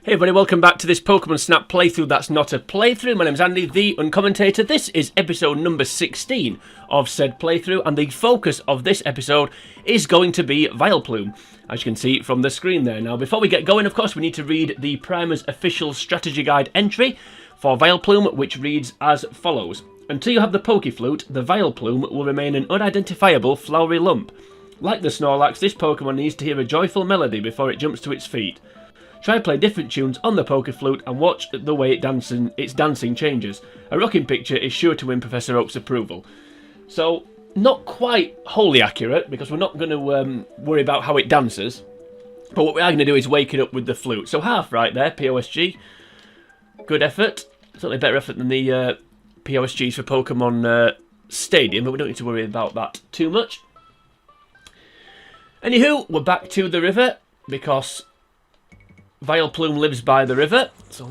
Hey everybody, welcome back to this Pokemon Snap playthrough that's not a playthrough. My name's Andy, the Uncommentator. This is episode number 16 of said playthrough, and the focus of this episode is going to be Vileplume, as you can see from the screen there. Now, before we get going, of course, we need to read the Primer's official strategy guide entry for Vileplume, which reads as follows. Until you have the Pokeflute, the Vileplume will remain an unidentifiable flowery lump. Like the Snorlax, this Pokemon needs to hear a joyful melody before it jumps to its feet. Try play different tunes on the Pokeflute and watch the way its dancing changes. A rocking picture is sure to win Professor Oak's approval. So, not quite wholly accurate, because we're not going to worry about how it dances. But what we are going to do is wake it up with the flute. So half right there, POSG. Good effort. Certainly better effort than the POSGs for Pokemon Stadium, but we don't need to worry about that too much. Anywho, we're back to the river, because Vileplume lives by the river, so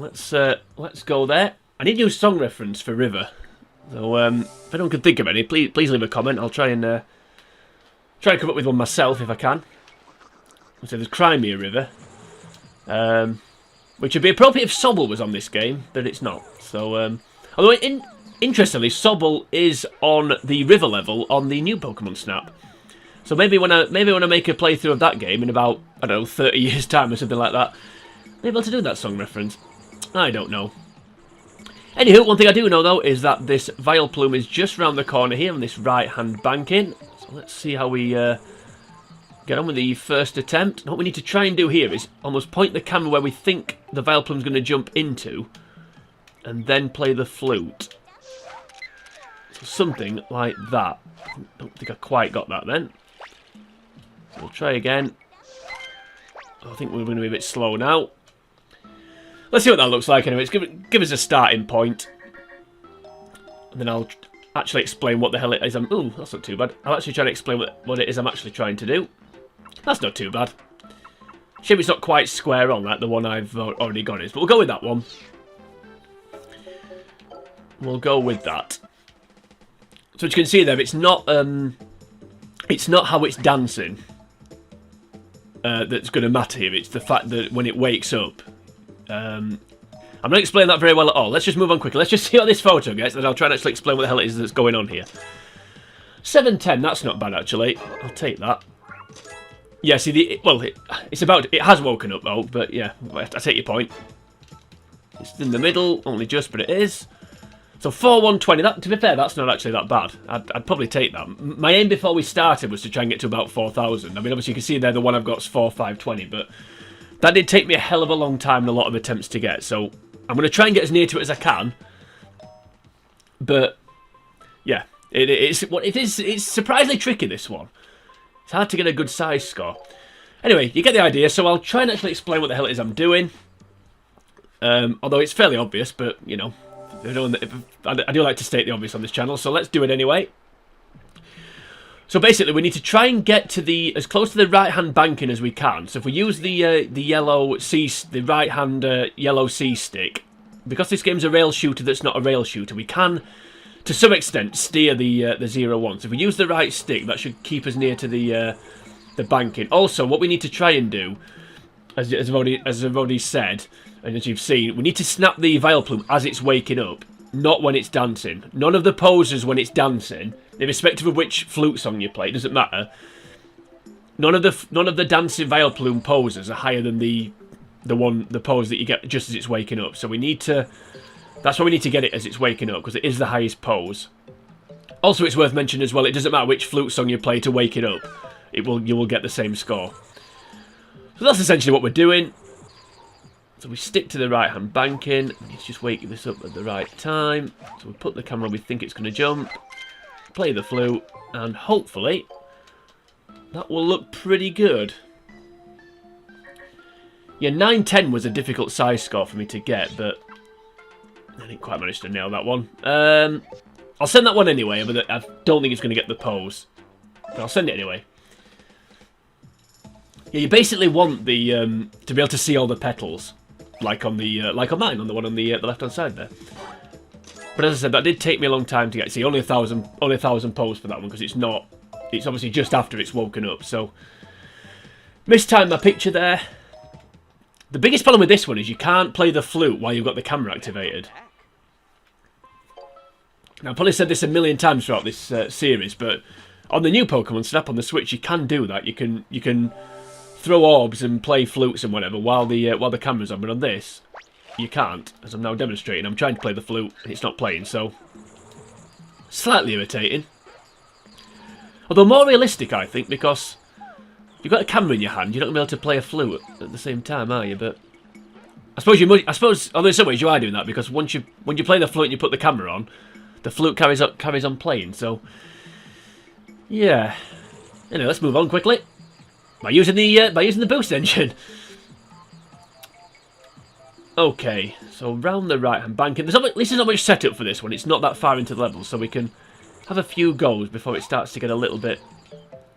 let's go there. I need a new song reference for river, so if anyone can think of any, please leave a comment. I'll try and come up with one myself if I can. So there's Crimea River, which would be appropriate if Sobble was on this game, but it's not. So although interestingly, Sobble is on the river level on the new Pokemon Snap. So maybe when I make a playthrough of that game in about, I don't know, 30 years time or something like that, maybe I'll to do that song reference. I don't know. Anywho, one thing I do know though is that this Vileplume is just round the corner here on this right-hand banking. So let's see how we get on with the first attempt. And what we need to try and do here is almost point the camera where we think the Vileplume's going to jump into, and then play the flute. So something like that. I don't think I quite got that then. So we'll try again. I think we're going to be a bit slow now. Let's see what that looks like anyway. Give us a starting point. And then I'll actually explain what the hell it is ooh, that's not too bad. I'll actually try to explain what it is I'm actually trying to do. That's not too bad. Shame it's not quite square on like the one I've already got is. But we'll go with that one. We'll go with that. So as you can see there, it's not how it's dancing that's going to matter here. It's the fact that when it wakes up. I'm not explaining that very well at all. Let's just move on quickly. Let's just see how this photo gets, and I'll try and actually explain what the hell it is that's going on here. 710, that's not bad actually. I'll take that. Yeah, see, it has woken up though, but yeah, I take your point. It's in the middle, only just, but it is. So 4120, to be fair, that's not actually that bad. I'd probably take that. My aim before we started was to try and get to about 4,000. I mean, obviously you can see there the one I've got is 4520, but that did take me a hell of a long time and a lot of attempts to get. So I'm going to try and get as near to it as I can. But yeah, it's surprisingly tricky, this one. It's hard to get a good size score. Anyway, you get the idea. So I'll try and actually explain what the hell it is I'm doing. Although it's fairly obvious, but you know. I do like to state the obvious on this channel, so let's do it anyway. So basically, we need to try and get to as close to the right-hand banking as we can. So if we use the right-hand yellow C stick, because this game's a rail shooter that's not a rail shooter, we can, to some extent, steer the 0-1. So if we use the right stick, that should keep us near to the banking. Also, what we need to try and do, as I've already said, and as you've seen, we need to snap the Vileplume as it's waking up, not when it's dancing. None of the poses when it's dancing, irrespective of which flute song you play, it doesn't matter. None of the dancing Vileplume poses are higher than the pose that you get just as it's waking up. So we need to. That's why we need to get it as it's waking up, because it is the highest pose. Also, it's worth mentioning as well, it doesn't matter which flute song you play to wake it up. You will get the same score. So that's essentially what we're doing. So we stick to the right-hand banking. We need to just wake this up at the right time. So we put the camera where we think it's going to jump. Play the flute. And hopefully, that will look pretty good. Yeah, 910 was a difficult size score for me to get, but I didn't quite manage to nail that one. I'll send that one anyway, but I don't think it's going to get the pose. But I'll send it anyway. Yeah, you basically want the to be able to see all the petals. Like on mine, on the one on the left-hand side there. But as I said, that did take me a long time to get. See, only a thousand pose for that one, because it's obviously just after it's woken up. So mistimed my picture there. The biggest problem with this one is you can't play the flute while you've got the camera activated. Now, I've probably said this a million times throughout this series, but on the new Pokemon Snap on the Switch, you can do that. You can throw orbs and play flutes and whatever while the camera's on. But on this, you can't, as I'm now demonstrating. I'm trying to play the flute, it's not playing, so slightly irritating. Although more realistic, I think, because you've got a camera in your hand, you're not going to be able to play a flute at the same time, are you? But I suppose although in some ways you are doing that, because when you play the flute and you put the camera on, the flute carries on playing. So yeah. Anyway, let's move on quickly by using the boost engine. Okay, so round the right hand bank, and at least there's not much setup for this one. It's not that far into the level, so we can have a few goes before it starts to get a little bit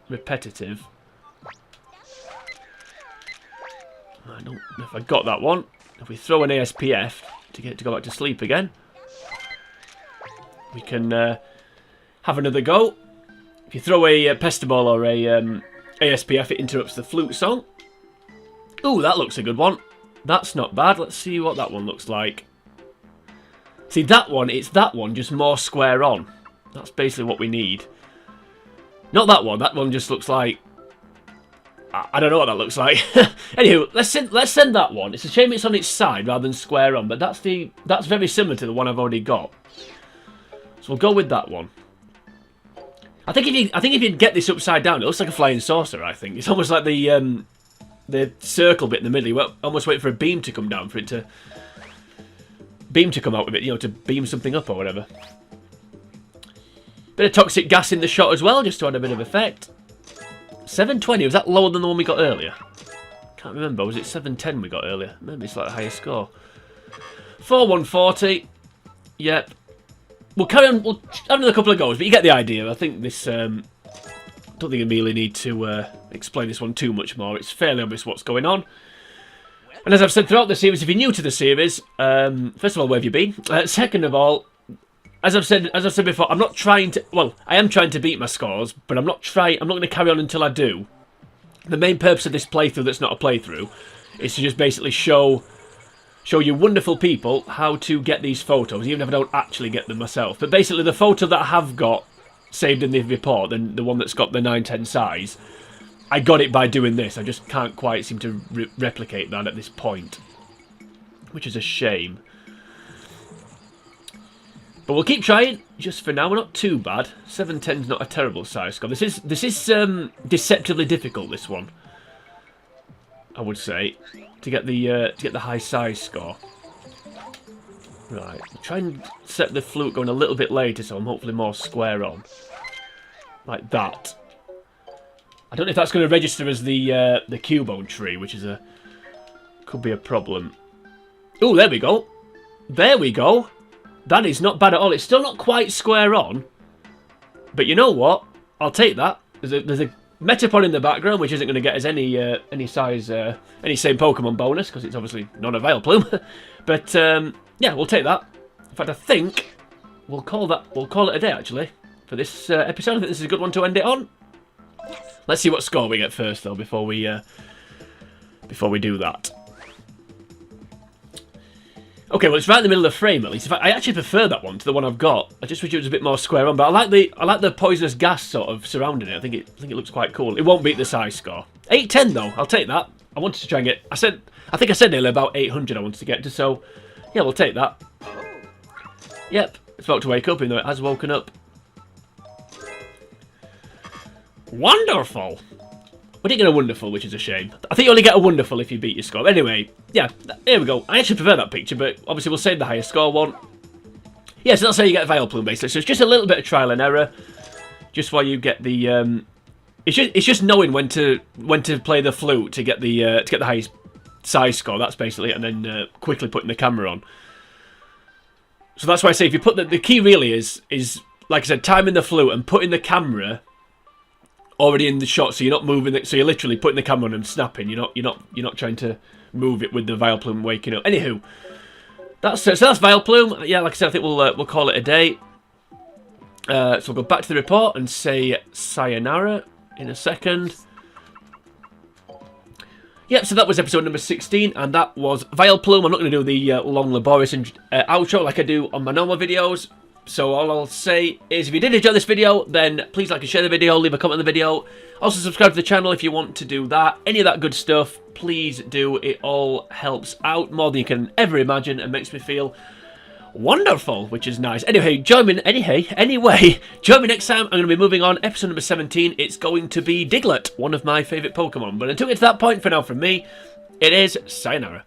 repetitive. I don't know if I got that one. If we throw an ASPF to get it to go back to sleep again, we can have another go. If you throw a Pestiball or a ASPF, it interrupts the flute song. Ooh, that looks a good one. That's not bad. Let's see what that one looks like. See, that one, it's that one, just more square on. That's basically what we need. Not that one. That one just looks like... I don't know what that looks like. Anywho, let's send that one. It's a shame it's on its side rather than square on, but that's very similar to the one I've already got. So we'll go with that one. I think if you get this upside down, it looks like a flying saucer. I think it's almost like the circle bit in the middle. You almost wait for a beam to come down for it to come out with it. You know, to beam something up or whatever. Bit of toxic gas in the shot as well, just to add a bit of effect. 720, was that lower than the one we got earlier? Can't remember, was it 710 we got earlier? Maybe it's like a higher score. 4140. Yep. We'll carry on, we'll have another couple of goes, but you get the idea. I think this, don't think I really need to explain this one too much more. It's fairly obvious what's going on. And as I've said throughout the series, if you're new to the series, first of all, where have you been? Second of all, as I've said before, I'm not trying to... Well, I am trying to beat my scores, but I'm not going to carry on until I do. The main purpose of this playthrough that's not a playthrough is to just basically show you wonderful people how to get these photos, even if I don't actually get them myself. But basically, the photo that I have got saved in the report, the one that's got the 910 size, I got it by doing this. I just can't quite seem to replicate that at this point, which is a shame. But we'll keep trying, just for now. We're not too bad. 710's not a terrible size score. This is deceptively difficult, this one, I would say, to get the high size score. Right, I'll try and set the flute going a little bit later, so I'm hopefully more square on, like that. I don't know if that's going to register as the Cubone tree, which is could be a problem. Oh, there we go. There we go. That is not bad at all. It's still not quite square on, but you know what? I'll take that. There's a Metapod in the background, which isn't going to get us any same Pokemon bonus because it's obviously not a Vileplume. But yeah, we'll take that. In fact, I think we'll call it a day actually for this episode. I think this is a good one to end it on. Let's see what score we get first, though, before we do that. Okay, well, it's right in the middle of the frame, at least. In fact, I actually prefer that one to the one I've got. I just wish it was a bit more square on, but I like the poisonous gas sort of surrounding it. I think it looks quite cool. It won't beat the size score. 810 though, I'll take that. I wanted to try and get. I think I said earlier about 800 I wanted to get to, so yeah, we'll take that. Yep, it's about to wake up, even though it has woken up. Wonderful. We didn't get a wonderful, which is a shame. I think you only get a wonderful if you beat your score. Anyway, yeah, here we go. I actually prefer that picture, but obviously we'll save the higher score one. Yeah, so that's how you get Vileplume, basically. So it's just a little bit of trial and error, just while you get the. It's just knowing when to play the flute to get the highest size score. That's basically it, and then quickly putting the camera on. So that's why I say if you put the key really is like I said, timing the flute and putting the camera already in the shot, so you're not moving it. So you're literally putting the camera on and snapping. You're not trying to move it with the Vileplume waking up. Anywho, that's Vileplume. Yeah, like I said, I think we'll call it a day. So we'll go back to the report and say sayonara in a second. Yep, so that was episode number 16, and that was Vileplume. I'm not going to do the long, laborious outro like I do on my normal videos. So all I'll say is, if you did enjoy this video, then please like and share the video, leave a comment on the video. Also subscribe to the channel if you want to do that. Any of that good stuff, please do. It all helps out more than you can ever imagine and makes me feel wonderful, which is nice. Anyway, join me join me next time. I'm going to be moving on. Episode number 17, it's going to be Diglett, one of my favourite Pokemon. But until we get to that point, for now from me, it is sayonara.